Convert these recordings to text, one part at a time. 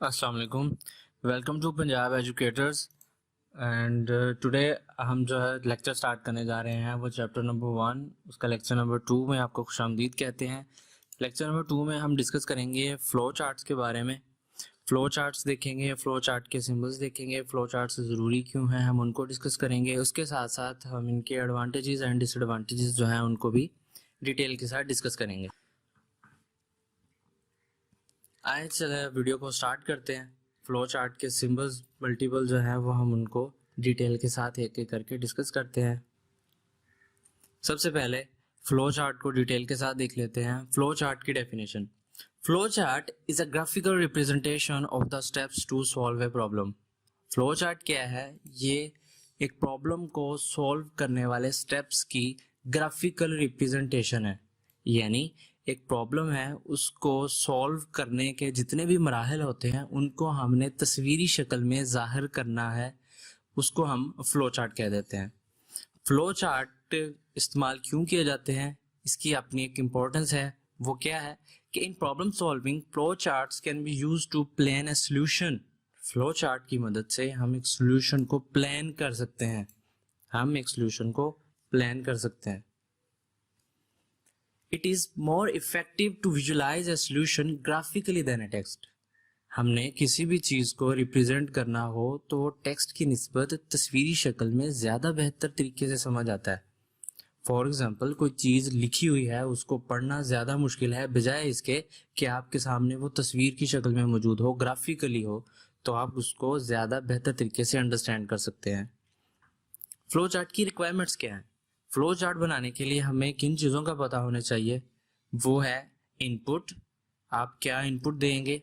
अस्सलाम वालेकुम। Welcome to Punjab educators and today हम जो है लेक्चर स्टार्ट करने जा रहे हैं वो चैप्टर नंबर 1 उसका लेक्चर नंबर 2 में आपको खुशामदीद कहते हैं। लेक्चर नंबर 2 में हम डिस्कस करेंगे फ़्लो चार्ट्स के बारे में। फ़्लो चार्ट्स देखेंगे, फ़्लो चार्ट के सिंबल्स देखेंगे, फ़्लो चार्ट्स ज़रूरी क्यों हैं हम उनको डिस्कस करेंगे। उसके साथ साथ हम इनके एडवांटेजेस एंड डिसएडवांटेजेस जो हैं उनको भी डिटेल के साथ डिस्कस करेंगे। आइए चले वीडियो को स्टार्ट करते हैं। फ्लो चार्ट के सिंबल्स मल्टीपल जो है वो हम उनको डिटेल के साथ एक एक करके डिस्कस करते हैं। सबसे पहले फ्लो चार्ट को डिटेल के साथ देख लेते हैं। फ्लो चार्ट की definition. Flow chart is a graphical representation of the steps to solve a problem. Flow chart क्या है? ये एक प्रॉब्लम को सॉल्व करने वाले स्टेप्स की ग्राफिकल रिप्रेजेंटेशन है। यानी एक प्रॉब्लम है उसको सॉल्व करने के जितने भी मराहल होते हैं उनको हमने तस्वीरी शक्ल में ज़ाहिर करना है, उसको हम फ्लो चार्ट कह देते हैं। फ्लो चार्ट इस्तेमाल क्यों किए जाते हैं, इसकी अपनी एक इम्पोर्टेंस है। वो क्या है कि in problem solving flow charts can be use to plan a solution. Flow chart की मदद से हम एक सोल्यूशन को प्लान कर सकते हैं। It is more effective to visualize a solution graphically than a text. हमने किसी भी चीज़ को रिप्रेजेंट करना हो तो वो टेक्स्ट की निस्बत तस्वीरी शक्ल में ज़्यादा बेहतर तरीके से समझ आता है। फॉर एग्जाम्पल कोई चीज़ लिखी हुई है उसको पढ़ना ज़्यादा मुश्किल है, बजाय इसके कि आपके सामने वो तस्वीर की शक्ल में मौजूद हो, ग्राफिकली हो, तो आप उसको ज़्यादा बेहतर तरीके से अंडरस्टैंड कर सकते हैं। फ्लो चार्ट की रिक्वायरमेंट्स क्या हैं? फ्लो चार्ट बनाने के लिए हमें किन चीज़ों का पता होना चाहिए? वो है इनपुट, आप क्या इनपुट देंगे,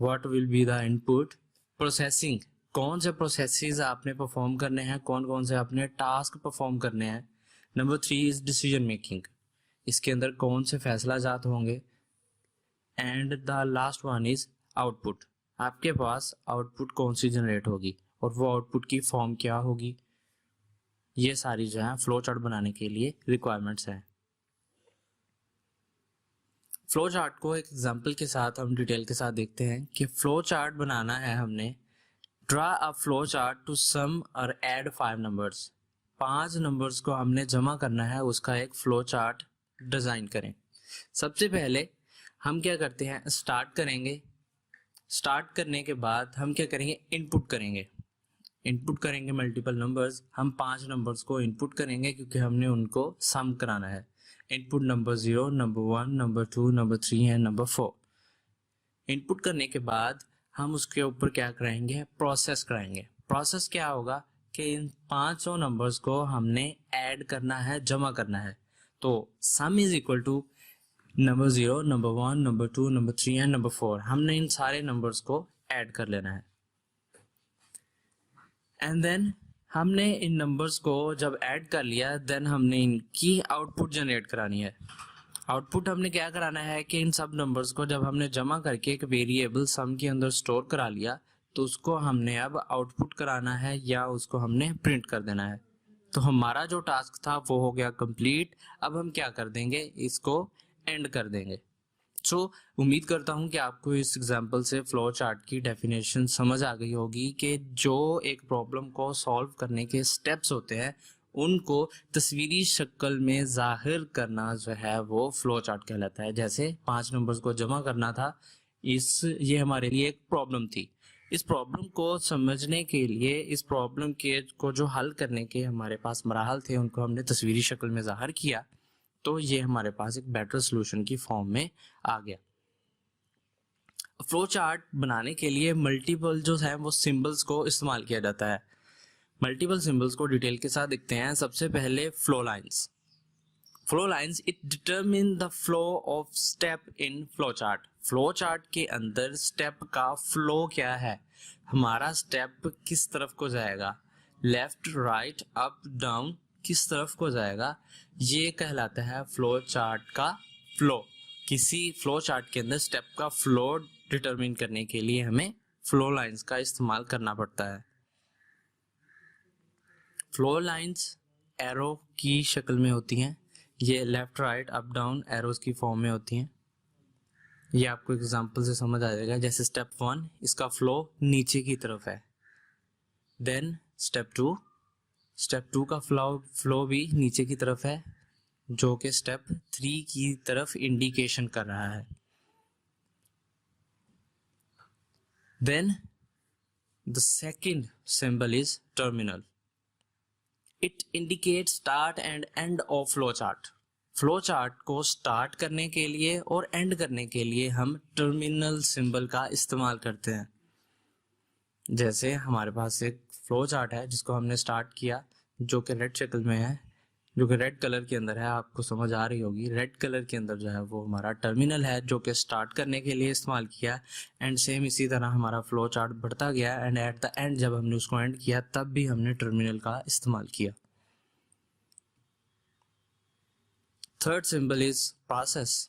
what will be the input. Processing, कौन से प्रोसेसेस आपने परफॉर्म करने हैं, कौन कौन से आपने टास्क परफॉर्म करने हैं। नंबर 3 इज डिसीजन मेकिंग, इसके अंदर कौन से फैसला जात होंगे। And the last one is output, आपके पास आउटपुट कौन सी जनरेट होगी और वो आउटपुट की फॉर्म क्या होगी। ये सारी जो है फ्लो चार्ट बनाने के लिए रिक्वायरमेंट्स हैं। फ्लो चार्ट को एक एग्जांपल के साथ हम डिटेल के साथ देखते हैं कि फ्लो चार्ट बनाना है हमने। Draw a flow chart to sum और ऐड 5 नंबर्स। 5 नंबर्स को हमने जमा करना है, उसका एक फ्लो चार्ट डिजाइन करें। सबसे पहले हम क्या करते हैं, स्टार्ट करेंगे। स्टार्ट करने के बाद हम क्या करेंगे, इनपुट करेंगे मल्टीपल नंबर्स। हम 5 नंबर्स को इनपुट करेंगे क्योंकि हमने उनको सम कराना है। Input number 0, number 1, number 2, number 3 and number 4। Input करने के बाद हम उसके ऊपर क्या कराएंगे, प्रोसेस कराएंगे। प्रोसेस क्या होगा कि इन 500 नंबर्स को हमने ऐड करना है, जमा करना है। तो sum is equal to number 0, number 1, number 2, number 3 and number 4। हमने इन सारे नंबर्स को ऐड कर लेना है। एंड देन हमने इन नंबर्स को जब ऐड कर लिया, देन हमने इनकी आउटपुट जनरेट करानी है। आउटपुट हमने क्या कराना है कि इन सब नंबर्स को जब हमने जमा करके एक वेरिएबल सम के अंदर स्टोर करा लिया तो उसको हमने अब आउटपुट कराना है या उसको हमने प्रिंट कर देना है। तो हमारा जो टास्क था वो हो गया कंप्लीट। अब हम क्या कर देंगे, इसको एंड कर देंगे। सो उम्मीद करता हूं कि आपको इस एग्जांपल से फ्लो चार्ट की डेफिनेशन समझ आ गई होगी कि जो एक प्रॉब्लम को सॉल्व करने के स्टेप्स होते हैं उनको तस्वीरी शक्ल में जाहिर करना जो है वो फ्लो चार्ट कहलाता है। जैसे 5 नंबर्स को जमा करना था, ये हमारे लिए एक प्रॉब्लम थी। इस प्रॉब्लम को समझने के लिए, इस प्रॉब्लम के को जो हल करने के हमारे पास मराहल थे उनको हमने तस्वीरी शक्ल में जाहिर किया, तो ये हमारे पास एक बेटर सोल्यूशन की फॉर्म में आ गया। फ्लो चार्ट बनाने के लिए मल्टीपल जो है वो सिंबल्स को इस्तेमाल किया जाता है। मल्टीपल सिंबल्स को डिटेल के साथ देखते हैं। सबसे पहले flow lines. Flow lines it determine the flow of step in flow chart. Flow chart के अंदर स्टेप का फ्लो क्या है, हमारा स्टेप किस तरफ को जाएगा, लेफ्ट, राइट, अप, डाउन, किस तरफ को जाएगा, ये कहलाता है फ्लो चार्ट का फ्लो। किसी फ्लो चार्ट के अंदर स्टेप का फ्लो डिटरमिन करने के लिए हमें फ्लो लाइंस का इस्तेमाल करना पड़ता है। फ्लो लाइंस एरो की शक्ल में होती हैं, ये left, right, up, down arrows की फॉर्म में होती हैं। ये आपको एग्जांपल से समझ आ जाएगा। जैसे स्टेप 1 इसका फ्लो नीचे की तरफ है, देन स्टेप 2 का फ्लो भी नीचे की तरफ है, जो कि स्टेप 3 की तरफ इंडिकेशन कर रहा है। Then the second symbol is terminal. It indicates start and end of flow chart. Flow chart को स्टार्ट करने के लिए और एंड करने के लिए हम टर्मिनल सिंबल का इस्तेमाल करते हैं। जैसे हमारे पास एक फ्लो चार्ट है जिसको हमने स्टार्ट किया, जो कि रेड शक्ल में है, जो कि रेड कलर के अंदर है, आपको समझ आ रही होगी। रेड कलर के अंदर जो है वो हमारा टर्मिनल है, जो कि स्टार्ट करने के लिए इस्तेमाल किया। एंड सेम इसी तरह हमारा फ्लो चार्ट बढ़ता गया, एंड एट द एंड जब हमने उसको एंड किया तब भी हमने टर्मिनल का इस्तेमाल किया। Third symbol is process.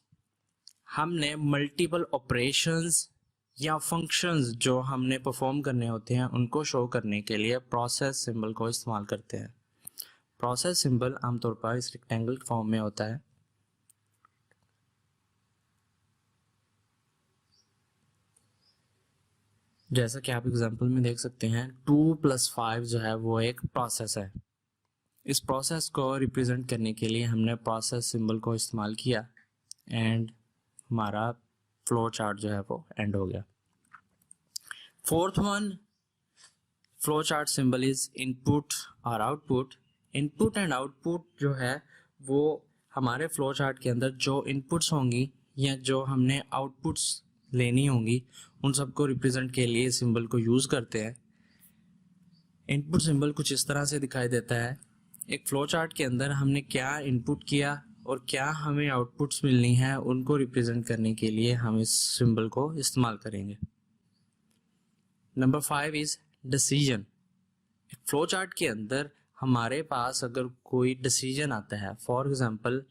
हमने मल्टीपल ऑपरेशंस या फंक्शंस जो हमने परफॉर्म करने होते हैं उनको शो करने के लिए प्रोसेस सिंबल को इस्तेमाल करते हैं। प्रोसेस सिंबल आमतौर पर इस रेक्टेंगल फॉर्म में होता है। जैसा कि आप एग्जांपल में देख सकते हैं, 2 + 5 जो है वो एक प्रोसेस है। इस प्रोसेस को रिप्रेजेंट करने के लिए हमने प्रोसेस सिंबल को इस्तेमाल किया, एंड हमारा फ्लो चार्ट जो है वो एंड हो गया। Fourth one flow chart symbol is input और आउटपुट। इनपुट एंड आउटपुट जो है वो हमारे फ्लो चार्ट के अंदर जो इनपुट्स होंगी या जो हमने आउटपुट्स लेनी होंगी उन सबको रिप्रेजेंट के लिए सिंबल को यूज करते हैं। इनपुट सिंबल कुछ इस तरह से दिखाई देता है। एक फ्लो चार्ट के अंदर हमने क्या इनपुट किया और क्या हमें आउटपुट्स मिलनी है, उनको रिप्रेजेंट करने के लिए हम इस सिंबल को इस्तेमाल करेंगे। Number 5 is decision. Flow chart के अंदर हमारे पास अगर कोई डिसीजन आता है, फॉर एग्जांपल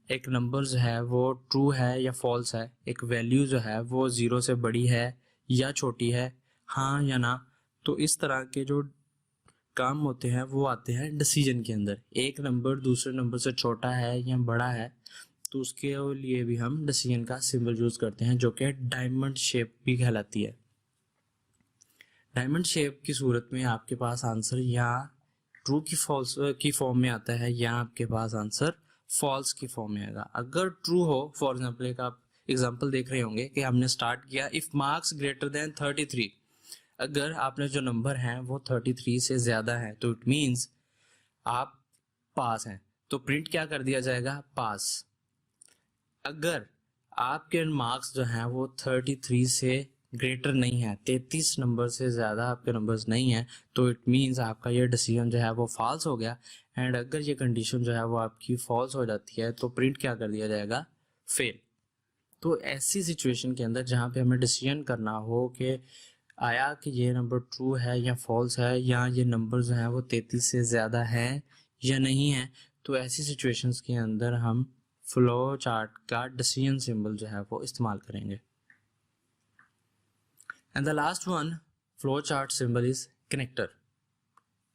एक नंबर जो है वो ट्रू है या फॉल्स है, एक वैल्यू जो है वो 0 से बड़ी है या छोटी है, हाँ या ना, तो इस तरह के जो काम होते हैं वो आते हैं डिसीजन के अंदर। एक नंबर दूसरे नंबर से छोटा है या बड़ा है तो उसके लिए भी हम डिसीजन का सिंबल यूज करते हैं, जो कि डायमंड शेप भी कहलाती है। डायमंड शेप की सूरत में आपके पास आंसर या ट्रू की फॉल्स की फॉर्म में आता है या आपके पास आंसर फॉल्स की फॉर्म में आएगा। अगर ट्रू हो, फॉर एग्जांपल एक आप एग्जांपल देख रहे होंगे कि हमने स्टार्ट किया इफ मार्क्स ग्रेटर देन 33, अगर आपने जो नंबर है वो 33 से ज्यादा है तो इट मींस आप पास हैं, तो प्रिंट क्या कर दिया जाएगा, पास। अगर आपके मार्क्स जो हैं वो 33 से ग्रेटर नहीं है, 33 नंबर से ज्यादा आपके नंबर्स नहीं है, तो इट मींस आपका ये डिसीजन जो है वो फॉल्स हो गया। एंड अगर ये कंडीशन जो है वो आपकी फॉल्स हो जाती है तो प्रिंट क्या कर दिया जाएगा, फेल। तो ऐसी सिचुएशन के अंदर जहाँ पे हमें डिसीजन करना हो कि आया कि ये नंबर ट्रू है या फॉल्स है, या ये नंबर जो है वो 33 से ज्यादा है या नहीं है, तो ऐसी सिचुएशंस के अंदर हम फ्लो चार्ट का डिसीजन सिंबल जो है वो इस्तेमाल करेंगे। And the last one flow chart symbol is connector.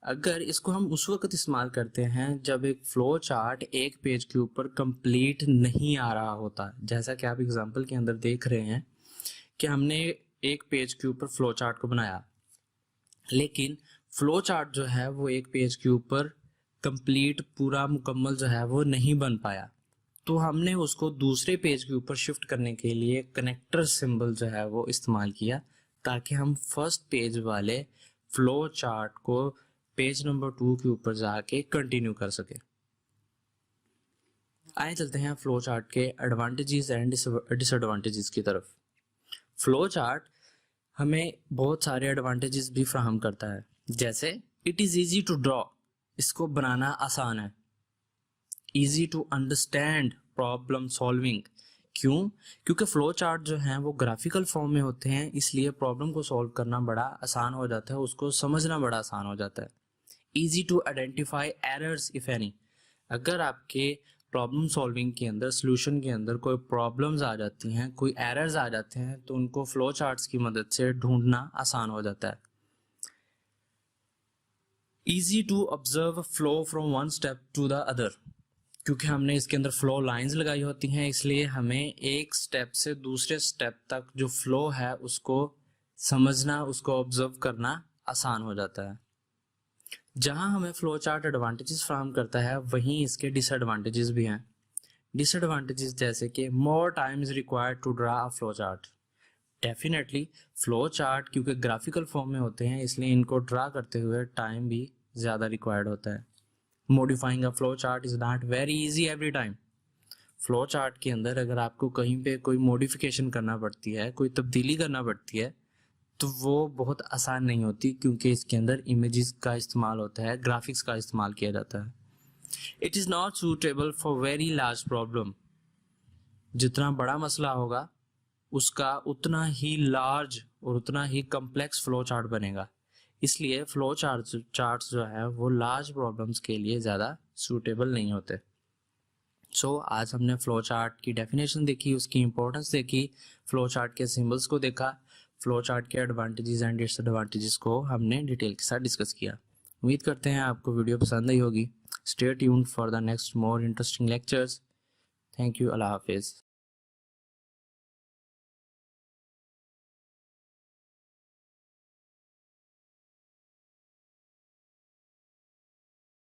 अगर इसको हम उस वक्त इस्तेमाल करते हैं जब एक फ्लो चार्ट एक पेज के ऊपर कंप्लीट नहीं आ रहा होता, जैसा कि आप एग्जांपल के अंदर देख रहे हैं कि हमने एक पेज के ऊपर फ्लो चार्ट को बनाया, लेकिन फ्लो चार्ट जो है वो एक पेज के ऊपर कंप्लीट पूरा मुकम्मल जो है वो नहीं बन पाया, तो हमने उसको दूसरे पेज के ऊपर शिफ्ट करने के लिए कनेक्टर सिंबल जो है वो इस्तेमाल किया, ताकि हम फर्स्ट पेज वाले फ्लो चार्ट को पेज नंबर 2 के ऊपर जाके कंटिन्यू कर सके। आए चलते हैं फ्लो चार्ट के एडवांटेजेस एंड डिसएडवांटेजेस की तरफ। फ्लो चार्ट हमें बहुत सारे एडवांटेजेस भी फ्राहम करता है, जैसे it is easy to draw, इसको बनाना आसान है। Easy to understand, problem solving, क्यों? क्योंकि फ्लो चार्ट जो हैं वो ग्राफिकल फॉर्म में होते हैं, इसलिए प्रॉब्लम को सॉल्व करना बड़ा आसान हो जाता है, उसको समझना बड़ा आसान हो जाता है। Easy to identify errors if any, अगर आपके प्रॉब्लम सॉल्विंग के अंदर, सोल्यूशन के अंदर कोई प्रॉब्लम्स आ जाती हैं, कोई एरर्स आ जाते हैं, तो उनको फ्लो चार्ट्स की मदद से ढूंढना आसान हो जाता है। Easy to observe flow from one step to the other, क्योंकि हमने इसके अंदर फ्लो लाइंस लगाई होती हैं, इसलिए हमें एक स्टेप से दूसरे स्टेप तक जो फ्लो है उसको समझना, उसको ऑब्जर्व करना आसान हो जाता है। जहां हमें फ्लो चार्ट एडवांटेजेस फ्राहम करता है, वहीं इसके डिसएडवांटेजेस भी हैं। डिसएडवांटेजेस जैसे कि more time is required to draw a flow chart. Definitely flow chart क्योंकि ग्राफिकल फॉर्म में होते हैं, इसलिए इनको ड्रा करते हुए टाइम भी ज़्यादा रिक्वायर्ड होता है। Modifying a flow chart is not very easy every time. Flow chart के अंदर अगर आपको कहीं पे कोई मॉडिफिकेशन करना पड़ती है, कोई तब्दीली करना पड़ती है, तो वो बहुत आसान नहीं होती, क्योंकि इसके अंदर इमेजेस का इस्तेमाल होता है, ग्राफिक्स का इस्तेमाल किया जाता है। It is not suitable for very large problem. जितना बड़ा मसला होगा उसका उतना ही लार्ज और उतना ही कम्प्लेक्स फ्लो चार्ट बनेगा, इसलिए फ्लो चार्ट्स जो है वो लार्ज प्रॉब्लम्स के लिए ज़्यादा सूटेबल नहीं होते। आज हमने फ्लो चार्ट की डेफिनेशन देखी, उसकी इंपॉर्टेंस देखी, फ्लो चार्ट के सिंबल्स को देखा, फ्लो चार्ट के एडवांटेजेस एंड डिसएडवांटेजेस को हमने डिटेल के साथ डिस्कस किया। उम्मीद करते हैं आपको वीडियो पसंद आई होगी। Stay tuned for the next more interesting lectures. Thank you. अल्लाह हाफिज़।